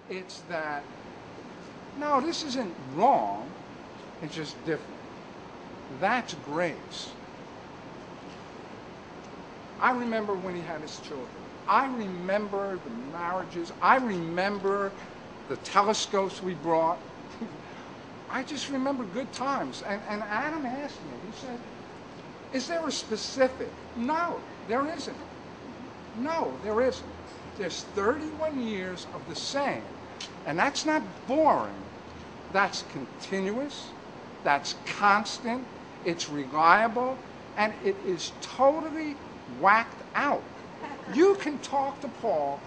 It's that, no, this isn't wrong, it's just different. That's grace. I remember when he had his children. I remember the marriages. I remember the telescopes we brought. I just remember good times. And Adam asked me, he said, is there a specific? No, there isn't. No, there isn't. There's 31 years of the same. And that's not boring. That's continuous. That's constant. It's reliable. And it is totally whacked out. You can talk to Paul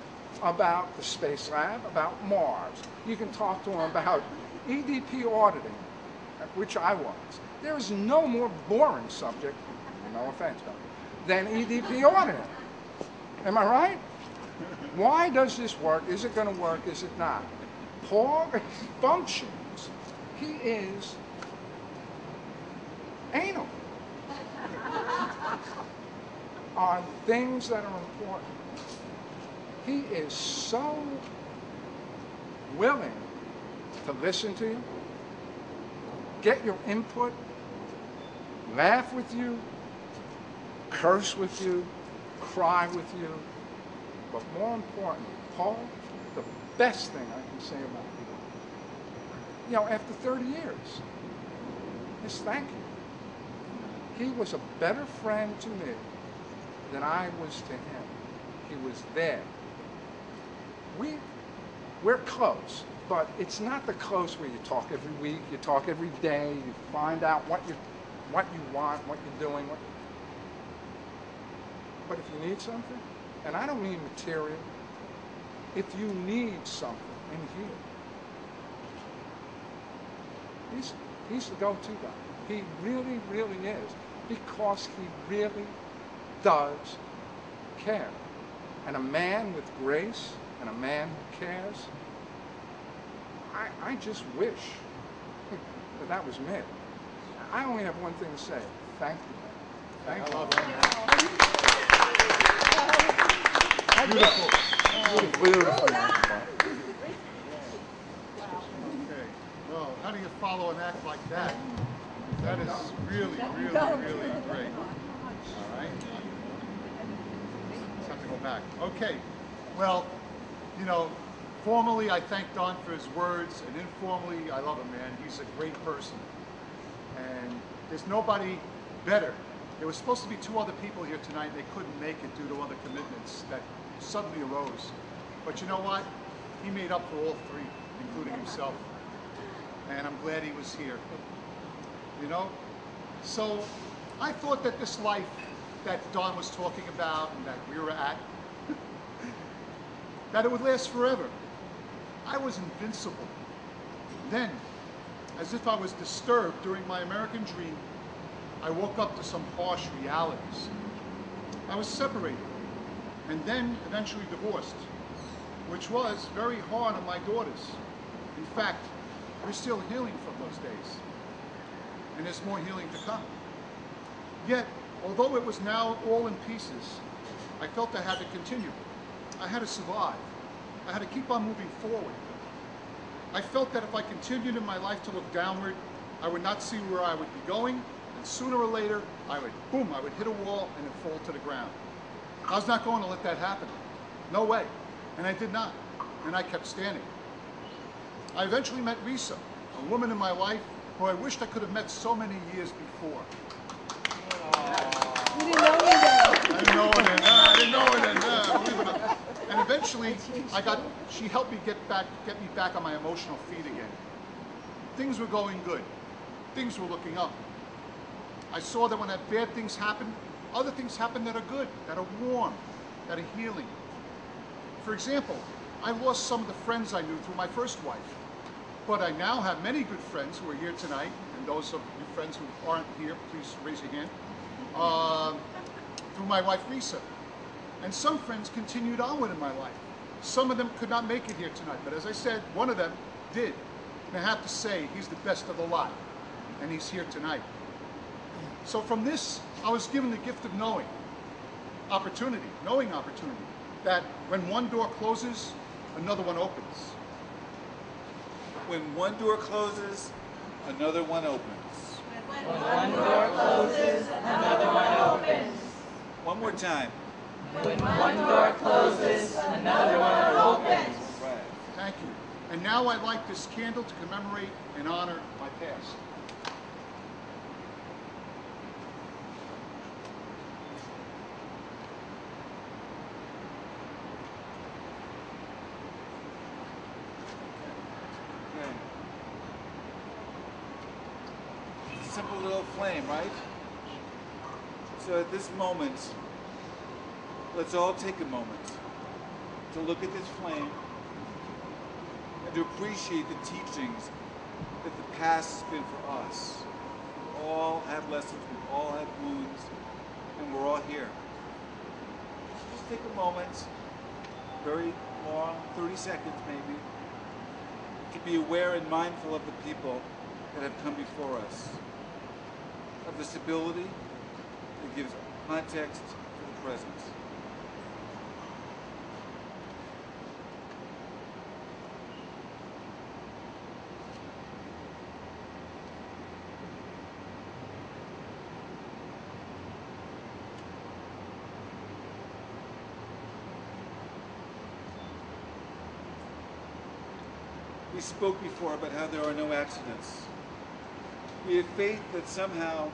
about the space lab, about Mars. You can talk to him about EDP auditing, which I was. There is no more boring subject, no offense, than EDP auditing. Am I right? Why does this work? Is it going to work? Is it not? Paul functions. He is anal on things that are important. He is so willing to listen to you, get your input, laugh with you, curse with you, cry with you. But more importantly, Paul, the best thing I can say about you, after 30 years, is thank you. He was a better friend to me than I was to him. He was there. We're close, but it's not the close where you talk every week, you talk every day, you find out what you want, what you're doing. But if you need something, and I don't mean material, if you need something in here, he's the go-to guy. He really, really is, because he really does care. And a man with grace and a man who cares, I just wish that was me. I only have one thing to say. Thank you, man. Thank you. Beautiful. Beautiful. Okay. Well, how do you follow an act like that? That is really, really, really great. All right. Let's have to go back. Okay. Well, formally I thank Don for his words, and informally I love him, man. He's a great person. And there's nobody better. There was supposed to be 2 other people here tonight, and they couldn't make it due to other commitments that suddenly arose. But you know what? He made up for all 3, including himself. And I'm glad he was here. So I thought that this life that Don was talking about and that we were at, that it would last forever. I was invincible. Then, as if I was disturbed during my American dream, I woke up to some harsh realities. I was separated, and then eventually divorced, which was very hard on my daughters. In fact, we're still healing from those days, and there's more healing to come. Yet, although it was now all in pieces, I felt I had to continue. I had to survive. I had to keep on moving forward. I felt that if I continued in my life to look downward, I would not see where I would be going, and sooner or later, I would hit a wall and then fall to the ground. I was not going to let that happen. No way. And I did not. And I kept standing. I eventually met Risa, a woman in my life who I wished I could have met so many years before. You didn't know me then. I didn't know her then. Believe it or not. And eventually, she helped me get me back on my emotional feet again. Things were going good. Things were looking up. I saw that when bad things happen, other things happen that are good, that are warm, that are healing. For example, I lost some of the friends I knew through my first wife, but I now have many good friends who are here tonight, and those of you friends who aren't here, please raise your hand, through my wife Risa. And some friends continued onward in my life. Some of them could not make it here tonight, but as I said, one of them did. And I have to say, he's the best of the lot, and he's here tonight. So from this, I was given the gift of knowing opportunity, that when one door closes, another one opens. When one door closes, another one opens. When one door closes, another one opens. One more time. When one door closes, another one opens. Right. Thank you. And now I'd like this candle to commemorate and honor my past. Okay. It's a simple little flame, right? So at this moment, let's all take a moment to look at this flame and to appreciate the teachings that the past has been for us. We all had lessons, we all had wounds, and we're all here. Just take a moment, very long, 30 seconds maybe, to be aware and mindful of the people that have come before us, of the stability that gives context to the present. We spoke before about how there are no accidents. We have faith that somehow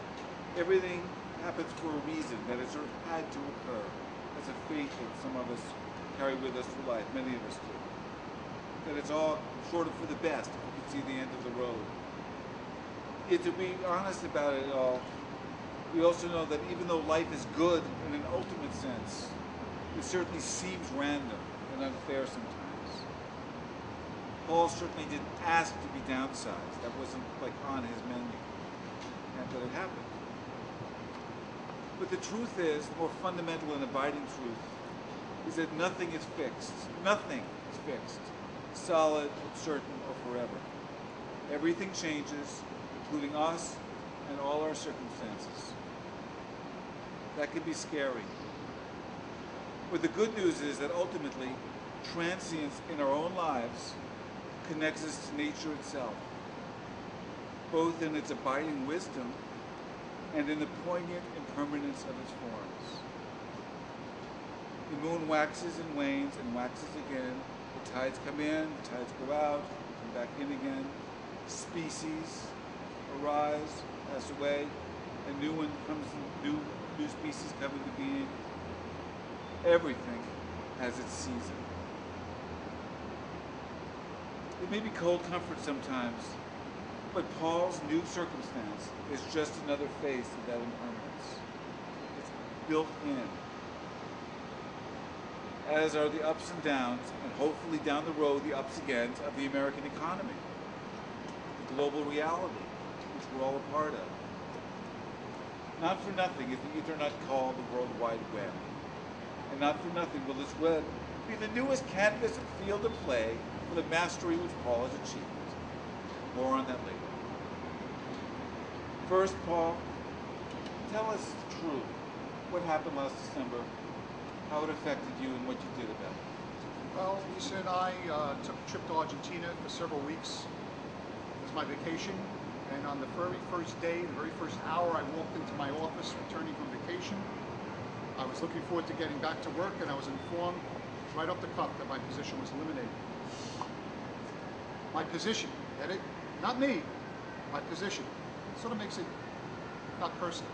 everything happens for a reason, that it sort of had to occur. That's a faith that some of us carry with us through life, many of us do. That it's all sort of for the best, if you can see the end of the road. Yet to be honest about it all, we also know that even though life is good in an ultimate sense, it certainly seems random and unfair sometimes. Paul certainly didn't ask to be downsized. That wasn't like on his menu. But it happened. But the truth is, the more fundamental and abiding truth, is that nothing is fixed. Nothing is fixed, solid, certain, or forever. Everything changes, including us and all our circumstances. That can be scary. But the good news is that ultimately, transience in our own lives connects us to nature itself, both in its abiding wisdom and in the poignant impermanence of its forms. The moon waxes and wanes and waxes again. The tides come in, the tides go out, come back in again. Species arise, pass away, a new one comes, new species come into being. Everything has its season. It may be cold comfort sometimes, but Paul's new circumstance is just another face of that impermanence. It's built in. As are the ups and downs, and hopefully down the road the ups again of the American economy, the global reality, which we're all a part of. Not for nothing is the internet called the World Wide Web. And not for nothing will this web be the newest canvas and field of play for the mastery which Paul has achieved. More on that later. First, Paul, tell us the truth. What happened last December, how it affected you, and what you did about it. Well, Lisa and I took a trip to Argentina for several weeks. It was my vacation, and on the very first day, the very first hour, I walked into my office returning from vacation. I was looking forward to getting back to work, and I was informed right off the cuff that my position was eliminated. My position, get it? Not me, my position. Sort of makes it not personal.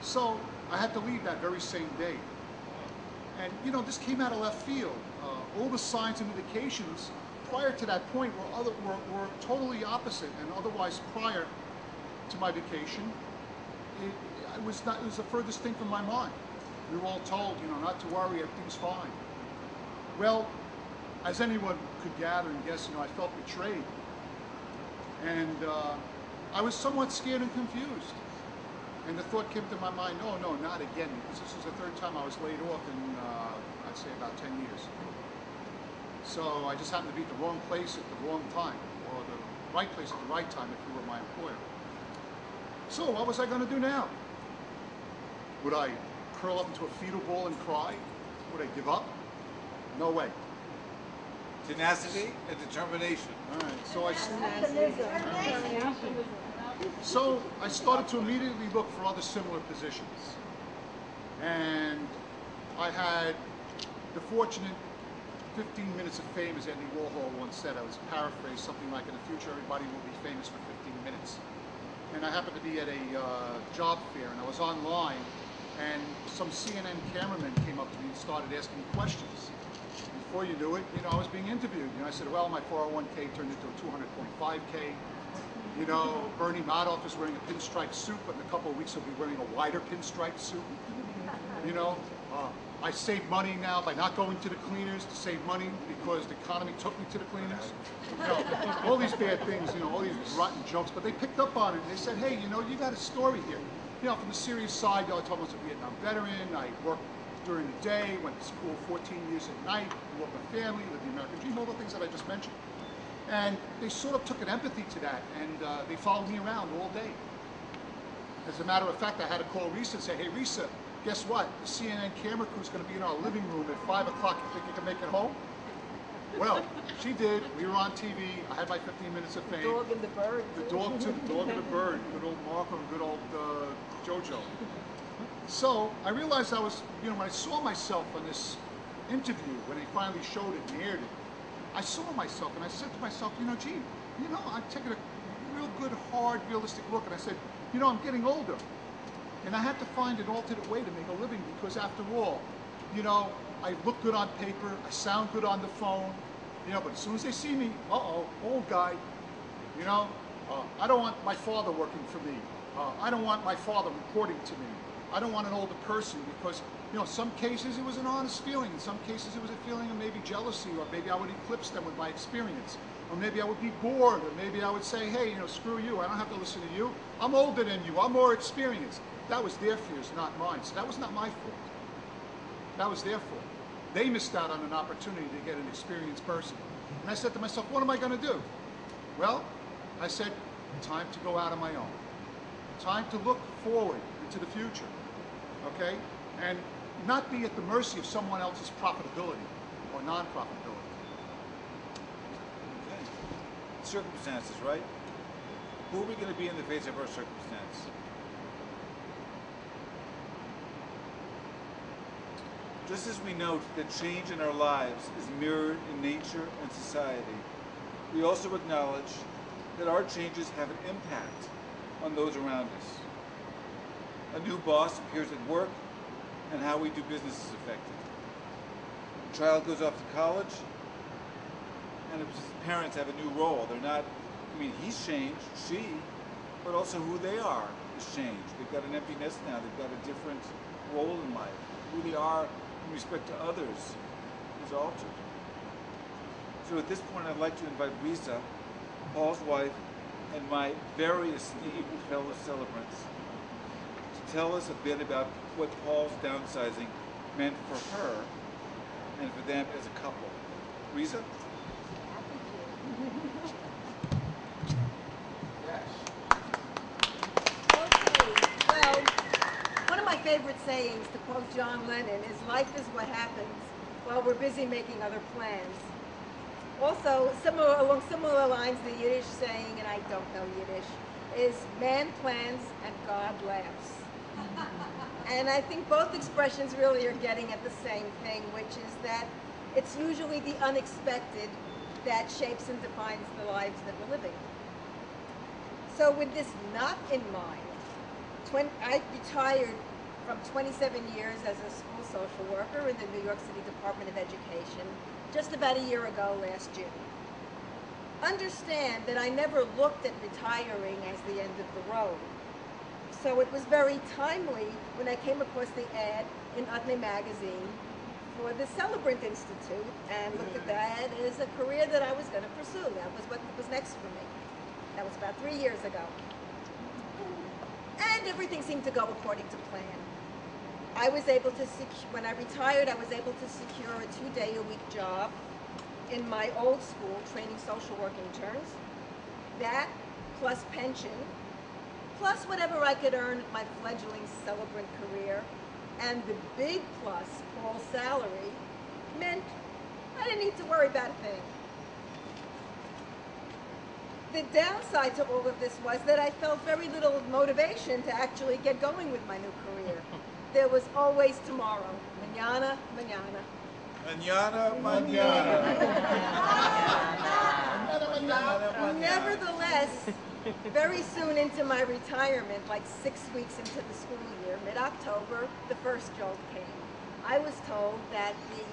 So I had to leave that very same day. And you know, this came out of left field. All the signs and indications prior to that point were totally opposite, and otherwise prior to my vacation, it was the furthest thing from my mind. We were all told, you know, not to worry, everything's fine. Well, as anyone could gather and guess, you know, I felt betrayed. And I was somewhat scared and confused. And the thought came to my mind, no, not again, because this was the third time I was laid off in, I'd say about 10 years. So I just happened to be at the wrong place at the wrong time, or the right place at the right time if you were my employer. So what was I going to do now? Would I curl up into a fetal ball and cry? Would I give up? No way. Tenacity and determination. All right, so I started to immediately look for other similar positions. And I had the fortunate 15 minutes of fame, as Andy Warhol once said. I was paraphrased something like, in the future everybody will be famous for 15 minutes. And I happened to be at a job fair, and I was online, and some CNN cameraman came up to me and started asking me questions. Before you knew it, I was being interviewed. I said, well, my 401k turned into a 200.5k. Bernie Madoff is wearing a pinstripe suit, but in a couple of weeks he'll be wearing a wider pinstripe suit. I save money now by not going to the cleaners to save money because the economy took me to the cleaners. All these bad things, all these rotten jokes, but they picked up on it and they said, hey, you got a story here. From the serious side, I told them I was a Vietnam veteran, I worked during the day, went to school 14 years at night, grew up with a family, lived the American dream, all the things that I just mentioned. And they sort of took an empathy to that, and they followed me around all day. As a matter of fact, I had to call Risa and say, hey, Risa, guess what? The CNN camera crew's going to be in our living room at 5 o'clock. You think you can make it home? Well, she did. We were on TV. I had my 15 minutes of fame. The dog and the bird. The dog, too. The dog and the bird. Good old Marco and good old Jojo. So I realized I was, when I saw myself on this interview, when they finally showed it and aired it, I saw myself and I said to myself, gee, I'm taking a real good, hard, realistic look. And I said, I'm getting older. And I had to find an alternate way to make a living because after all, I look good on paper, I sound good on the phone, but as soon as they see me, old guy, I don't want my father working for me. I don't want my father reporting to me. I don't want an older person because, in some cases it was an honest feeling. In some cases it was a feeling of maybe jealousy, or maybe I would eclipse them with my experience. Or maybe I would be bored, or maybe I would say, hey, screw you, I don't have to listen to you. I'm older than you, I'm more experienced. That was their fears, not mine. So that was not my fault. That was their fault. They missed out on an opportunity to get an experienced person. And I said to myself, what am I going to do? Well, I said, time to go out on my own. Time to look forward into the future, okay? And not be at the mercy of someone else's profitability or non-profitability. Okay. Circumstances, right? Who are we going to be in the face of our circumstance? Just as we note that change in our lives is mirrored in nature and society, we also acknowledge that our changes have an impact on those around us. A new boss appears at work, and how we do business is affected. A child goes off to college, and his parents have a new role. They're not, he's changed, she, but also who they are has changed. They've got an empty nest now. They've got a different role in life. Who they are in respect to others is altered. So at this point, I'd like to invite Risa, Paul's wife, and my very esteemed fellow celebrants to tell us a bit about what Paul's downsizing meant for her and for them as a couple. Risa? Okay, well, one of my favorite sayings, to quote John Lennon, is life is what happens while we're busy making other plans. Also, along similar lines, the Yiddish saying, and I don't know Yiddish, is man plans and God laughs. And I think both expressions really are getting at the same thing, which is that it's usually the unexpected that shapes and defines the lives that we're living. So with this not in mind, I retired from 27 years as a school social worker in the New York City Department of Education just about a year ago last June. Understand that I never looked at retiring as the end of the road. So it was very timely when I came across the ad in Utne magazine for the Celebrant Institute and looked at that as a career that I was going to pursue. That was what was next for me. That was about 3 years ago. And everything seemed to go according to plan. I was able to, when I retired, I was able to secure a 2-day-a-week job in my old school training social work interns. That plus pension, plus whatever I could earn at my fledgling celebrant career, and the big plus, Paul's salary, meant I didn't need to worry about a thing. The downside to all of this was that I felt very little motivation to actually get going with my new career. There was always tomorrow. Mañana, mañana. Manana, manana. Nevertheless, very soon into my retirement, like 6 weeks into the school year, mid-October, the first jolt came. I was told that the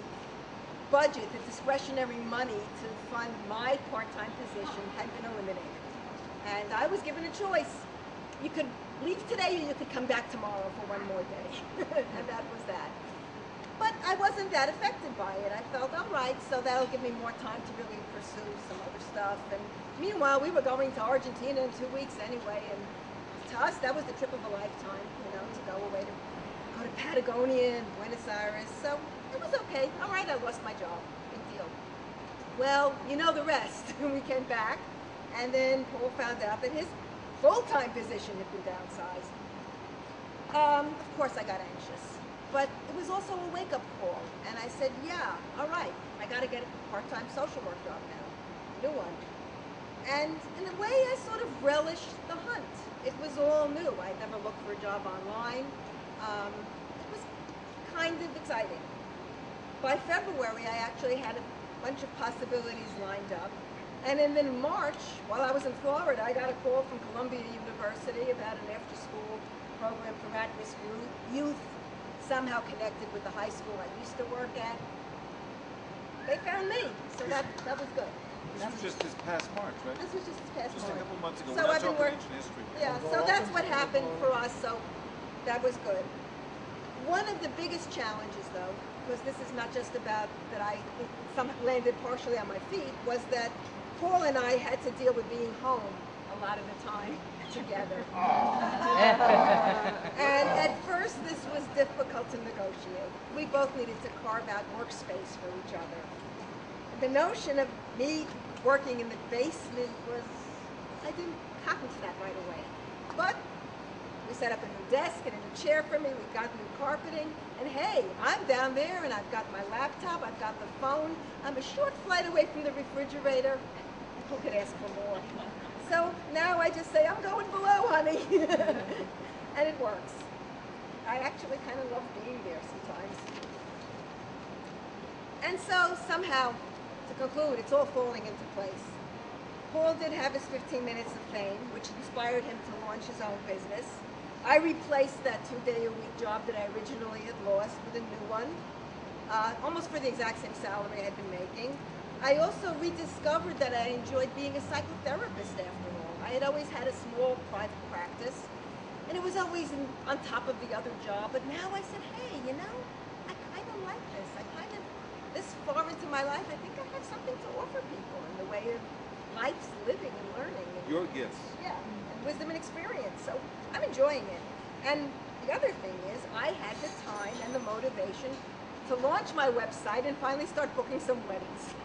budget, the discretionary money to fund my part-time position had been eliminated. And I was given a choice. You could leave today or you could come back tomorrow for one more day. And that was that. But I wasn't that affected by it. I felt, all right, so that'll give me more time to really pursue some other stuff. And meanwhile, we were going to Argentina in 2 weeks anyway, and to us, that was the trip of a lifetime, you know, to go away to go to Patagonia and Buenos Aires. So it was okay. All right, I lost my job. Big deal. Well, you know the rest. We came back, and then Paul found out that his full-time position had been downsized. Of course, I got anxious. But it was also a wake-up call, and I said, yeah, all right, I got to get a part-time social work job now, new one. And in a way, I sort of relished the hunt. It was all new. I never looked for a job online. It was kind of exciting. By February, I actually had a bunch of possibilities lined up. And then in March, while I was in Florida, I got a call from Columbia University about an after-school program for at-risk youth, somehow connected with the high school I used to work at. They found me, so that was good. This was just this past March, right? This was just this past Just a March. couple months ago. So We're not I've been talking working. ancient history. Yeah, so that's what happened for us. So that was good. One of the biggest challenges, though, because this is not just about that some landed partially on my feet, was that Paul and I had to deal with being home a lot of the time together. And at first, this was difficult to negotiate. We both needed to carve out workspace for each other. The notion of me working in the basement was, I didn't cotton to that right away. But we set up a new desk and a new chair for me, we got new carpeting, and hey, I'm down there and I've got my laptop, I've got the phone, I'm a short flight away from the refrigerator. Who could ask for more? So now I just say, I'm going below, honey. And it works. I actually kind of love being there sometimes. And so somehow, to conclude, it's all falling into place. Paul did have his 15 minutes of fame, which inspired him to launch his own business. I replaced that 2-day-a-week job that I originally had lost with a new one, almost for the exact same salary I had been making. I also rediscovered that I enjoyed being a psychotherapist after all. I had always had a small private practice, and it was always on top of the other job, but now I said, hey, you know, I kind of like this. This far into my life, I think I have something to offer people in the way of life's living and learning. And, Your gifts. yeah, and wisdom and experience. So I'm enjoying it. And the other thing is, I had the time and the motivation to launch my website and finally start booking some weddings.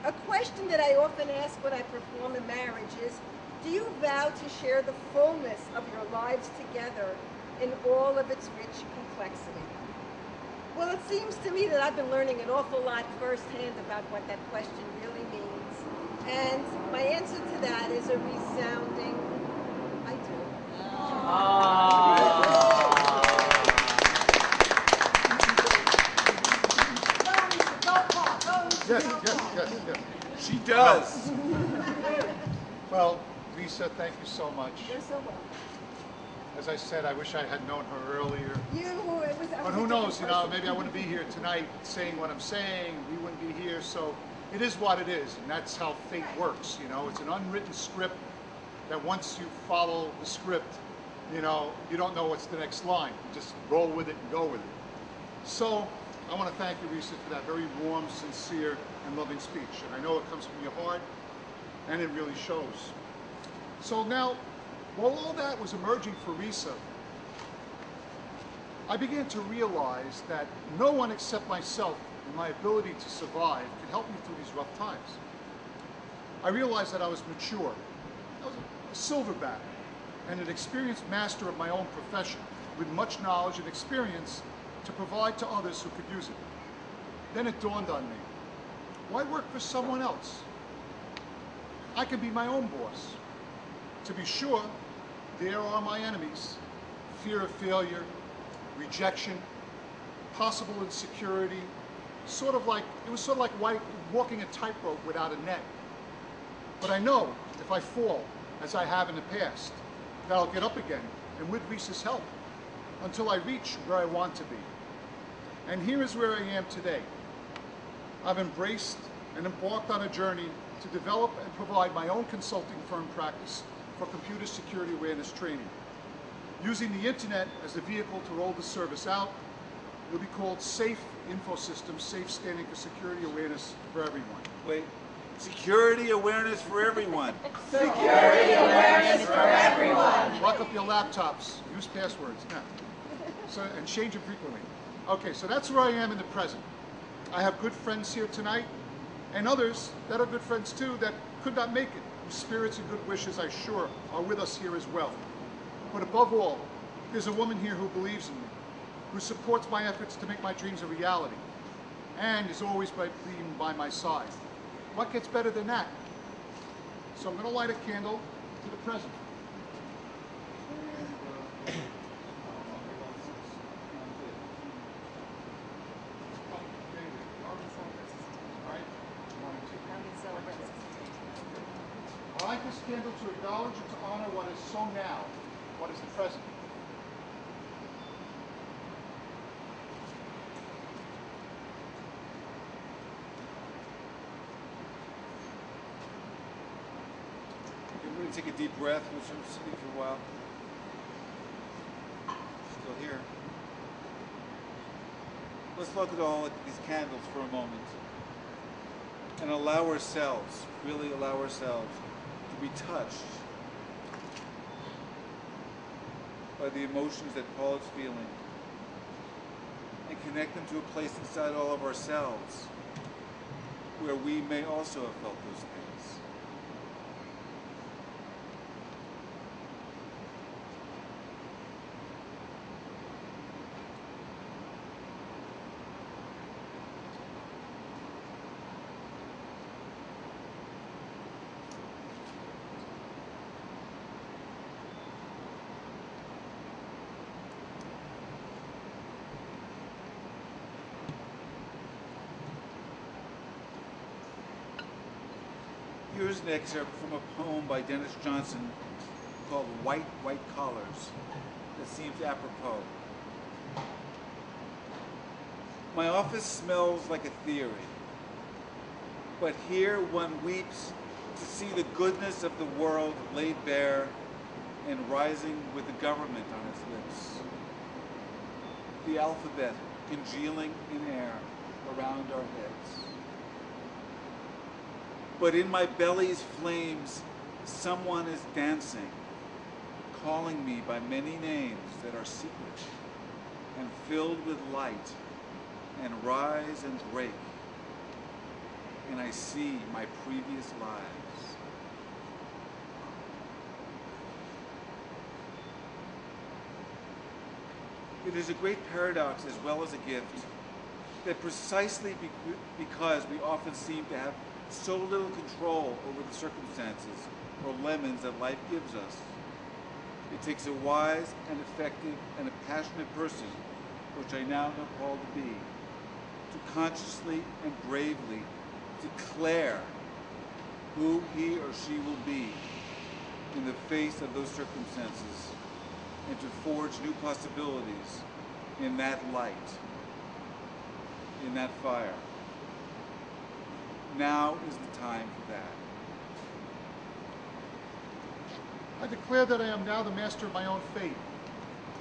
A question that I often ask when I perform a marriage is, do you vow to share the fullness of your lives together in all of its rich complexity? Well, it seems to me that I've been learning an awful lot firsthand about what that question really means. And my answer to that is a resounding, I do. Yes. She does. Well, Lisa, thank you so much. You're so welcome. As I said, I wish I had known her earlier. But who knows, you know, maybe I wouldn't be here tonight saying what I'm saying, we wouldn't be here, so it is what it is, and that's how fate works, you know. It's an unwritten script that once you follow the script, you know, you don't know what's the next line. You just roll with it and go with it. So, I want to thank you, Risa, for that very warm, sincere, and loving speech. And I know it comes from your heart, and it really shows. So now, while all that was emerging for Risa, I began to realize that no one except myself and my ability to survive could help me through these rough times. I realized that I was mature. I was a silverback and an experienced master of my own profession with much knowledge and experience to provide to others who could use it. Then it dawned on me, why work for someone else? I can be my own boss. To be sure, there are my enemies: fear of failure, rejection, possible insecurity. It was sort of like walking a tightrope without a net. But I know if I fall, as I have in the past, that I'll get up again, and with Reese's help, until I reach where I want to be. And here is where I am today. I've embraced and embarked on a journey to develop and provide my own consulting firm practice for computer security awareness training. Using the internet as the vehicle to roll the service out, it'll be called SAFE Infosystems, SAFE standing for Security Awareness for Everyone. Wait, security awareness for everyone. Security awareness for everyone. Lock up your laptops, use passwords, and change them frequently. Okay, so that's where I am in the present. I have good friends here tonight, and others that are good friends too that could not make it, whose spirits and good wishes, I sure, are with us here as well. But above all, there's a woman here who believes in me, who supports my efforts to make my dreams a reality, and is always being by my side. What gets better than that? So I'm going to light a candle to the present. I light this candle to acknowledge and to honor what is so now, what is the present. Everybody take a deep breath. We'll sort of sleep for a while. Still here. Let's look at all these candles for a moment and allow ourselves, really allow ourselves, to be touched by the emotions that Paul is feeling and connect them to a place inside all of ourselves where we may also have felt those things. Here's an excerpt from a poem by Dennis Johnson called White, White Collars that seems apropos. My office smells like a theory, but here one weeps to see the goodness of the world laid bare and rising with the government on its lips. The alphabet congealing in air around our heads. But in my belly's flames, someone is dancing, calling me by many names that are secret and filled with light, and rise and break, and I see my previous lives. It is a great paradox as well as a gift that precisely because we often seem to have so little control over the circumstances or lemons that life gives us, it takes a wise and effective and a passionate person, which I now know Paul to be, to consciously and bravely declare who he or she will be in the face of those circumstances and to forge new possibilities in that light, in that fire. Now is the time for that. I declare that I am now the master of my own fate,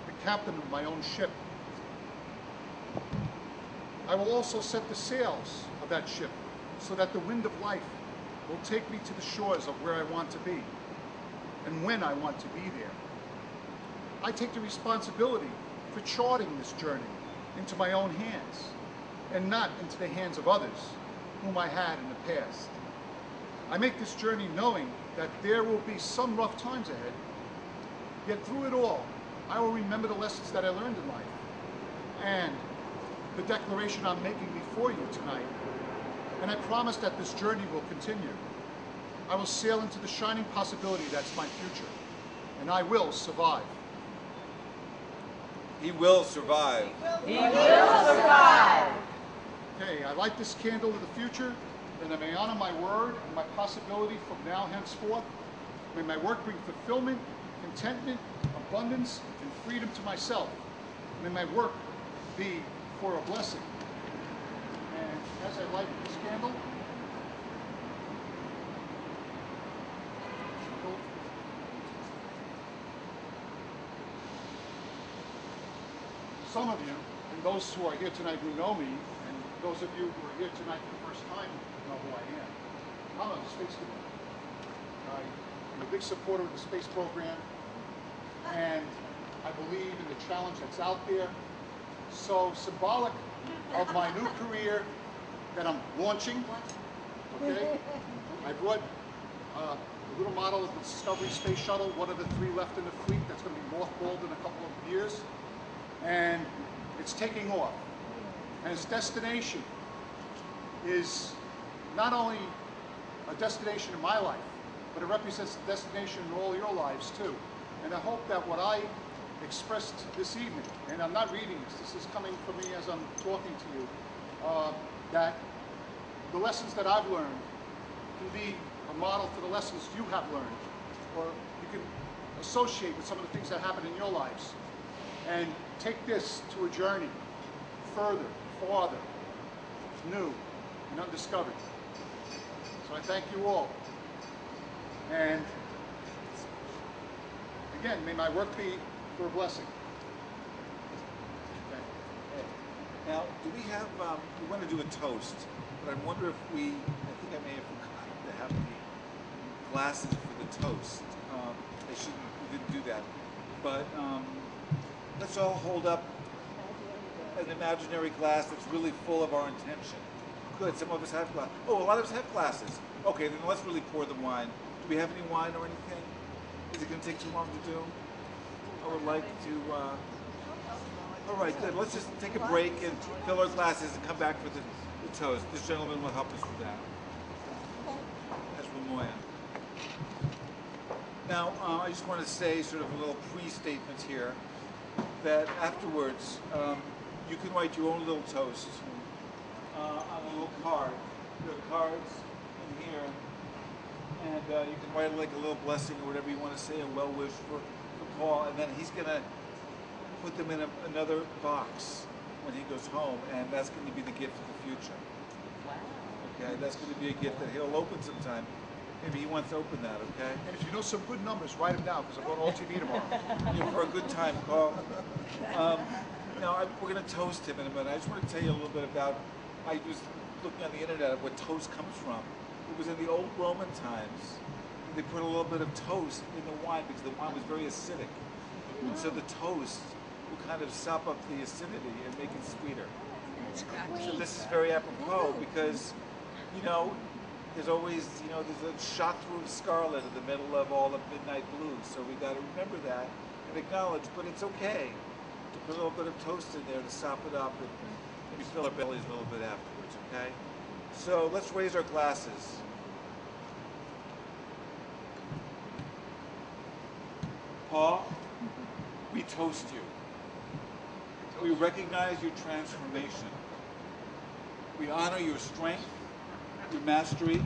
the captain of my own ship. I will also set the sails of that ship so that the wind of life will take me to the shores of where I want to be and when I want to be there. I take the responsibility for charting this journey into my own hands and not into the hands of others whom I had in the past. I make this journey knowing that there will be some rough times ahead, yet through it all, I will remember the lessons that I learned in life and the declaration I'm making before you tonight. And I promise that this journey will continue. I will sail into the shining possibility that's my future, and I will survive. He will survive. He will survive. Okay, I light this candle to the future, that I may honor my word and my possibility from now henceforth. May my work bring fulfillment, contentment, abundance, and freedom to myself. May my work be for a blessing. And as I light this candle, some of you, and those who are here tonight who know me, and those of you who are here tonight for the first time know who I am. I'm a space student. I'm a big supporter of the space program, and I believe in the challenge that's out there. So symbolic of my new career that I'm launching, okay, I brought a little model of the Discovery Space Shuttle, one of the 3 left in the fleet that's going to be mothballed in a couple of years. And it's taking off. And its destination is not only a destination in my life, but it represents a destination in all your lives too. And I hope that what I expressed this evening, and I'm not reading this is coming from me as I'm talking to you, that the lessons that I've learned can be a model for the lessons you have learned, or you can associate with some of the things that happen in your lives. And take this to a journey further, farther, new, and undiscovered. So I thank you all. And again, may my work be for a blessing. Okay. Now, do we have, we want to do a toast, but I wonder if I think I may have forgotten to have the glasses for the toast. We didn't do that. But let's all hold up an imaginary glass that's really full of our intention. Good, some of us have glasses. Oh, a lot of us have glasses. Okay, then let's really pour the wine. Do we have any wine or anything? Is it going to take too long to do? I would like to, all right, good. Let's just take a break and fill our glasses and come back for the toast. This gentleman will help us with that. That's Ramoya. Now, I just want to say sort of a little pre-statement here that afterwards, you can write your own little toast on a little card. There are cards in here, and you can write like a little blessing or whatever you want to say, a well wish for Paul, and then he's going to put them in another box when he goes home, and that's going to be the gift of the future. Wow. Okay, that's going to be a gift that he'll open sometime. Maybe he wants to open that, okay? And if you know some good numbers, write them down, because I'm going to all-TV tomorrow. Yeah, for a good time, Paul. Now, we're going to toast him in a minute. I just want to tell you a little bit about, I was looking on the internet at where toast comes from. It was in the old Roman times. They put a little bit of toast in the wine because the wine was very acidic. And so the toast will kind of sop up the acidity and make it sweeter. So this is very apropos because, you know, there's always, you know, there's a shot through the scarlet in the middle of all the midnight blues. So we got to remember that and acknowledge, but it's okay to put a little bit of toast in there to sop it up and maybe fill our bellies a little bit afterwards, okay? So let's raise our glasses. Paul, we toast you. We recognize your transformation. We honor your strength, your mastery,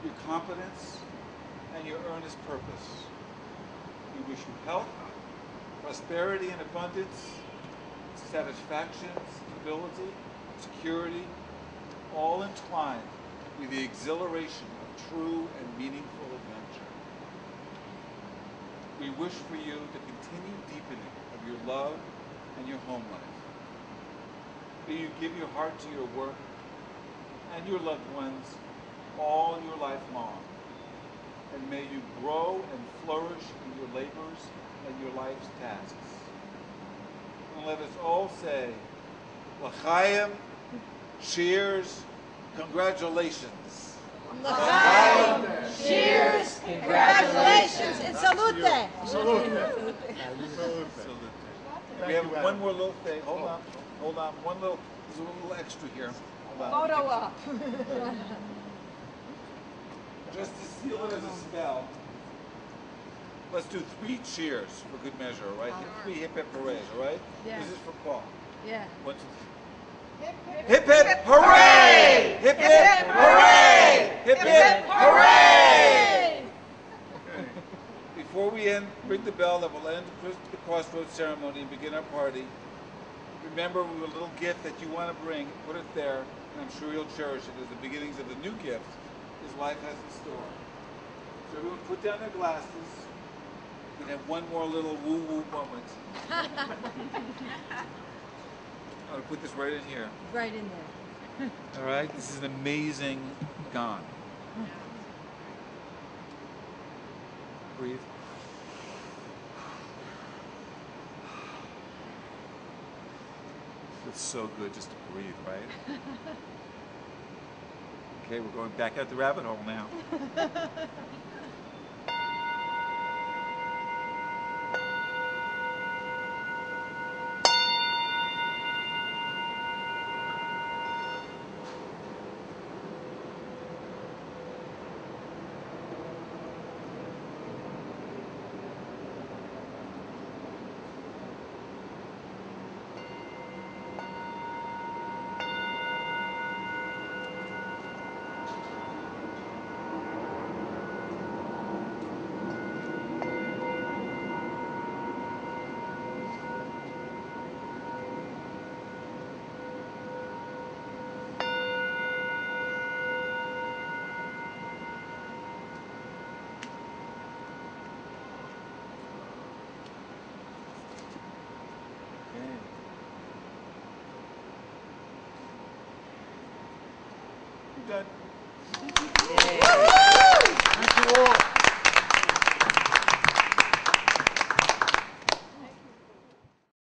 your competence, and your earnest purpose. We wish you health, prosperity and abundance, satisfaction, stability, security, all entwined with the exhilaration of true and meaningful adventure. We wish for you the continued deepening of your love and your home life. May you give your heart to your work and your loved ones all your life long. And may you grow and flourish in your labors and your life's tasks. And let us all say, L'chaim, cheers, congratulations. L'chaim, cheers, congratulations, and salute. Salute. We have one more little thing. Hold on. One little, there's a little extra here. Hold on. Photo op. Just to seal it as a spell, let's do 3 cheers for good measure, all right? 3 hip hip hoorays, all right? Yeah. This is for Paul. Yeah. 1, 2, 3. Hip hip hooray! Hip hip hooray! Hip hip hooray! Before we ring the bell that will end the crossroads ceremony and begin our party, remember with a little gift that you want to bring, put it there, and I'm sure you'll cherish it as the beginnings of the new gift his life has in store. So everyone put down their glasses. We can have one more little woo-woo moment. I'm going to put this right in here. Right in there. All right? This is an amazing gong. Breathe. It's so good just to breathe, right? Okay, we're going back out the rabbit hole now. Done.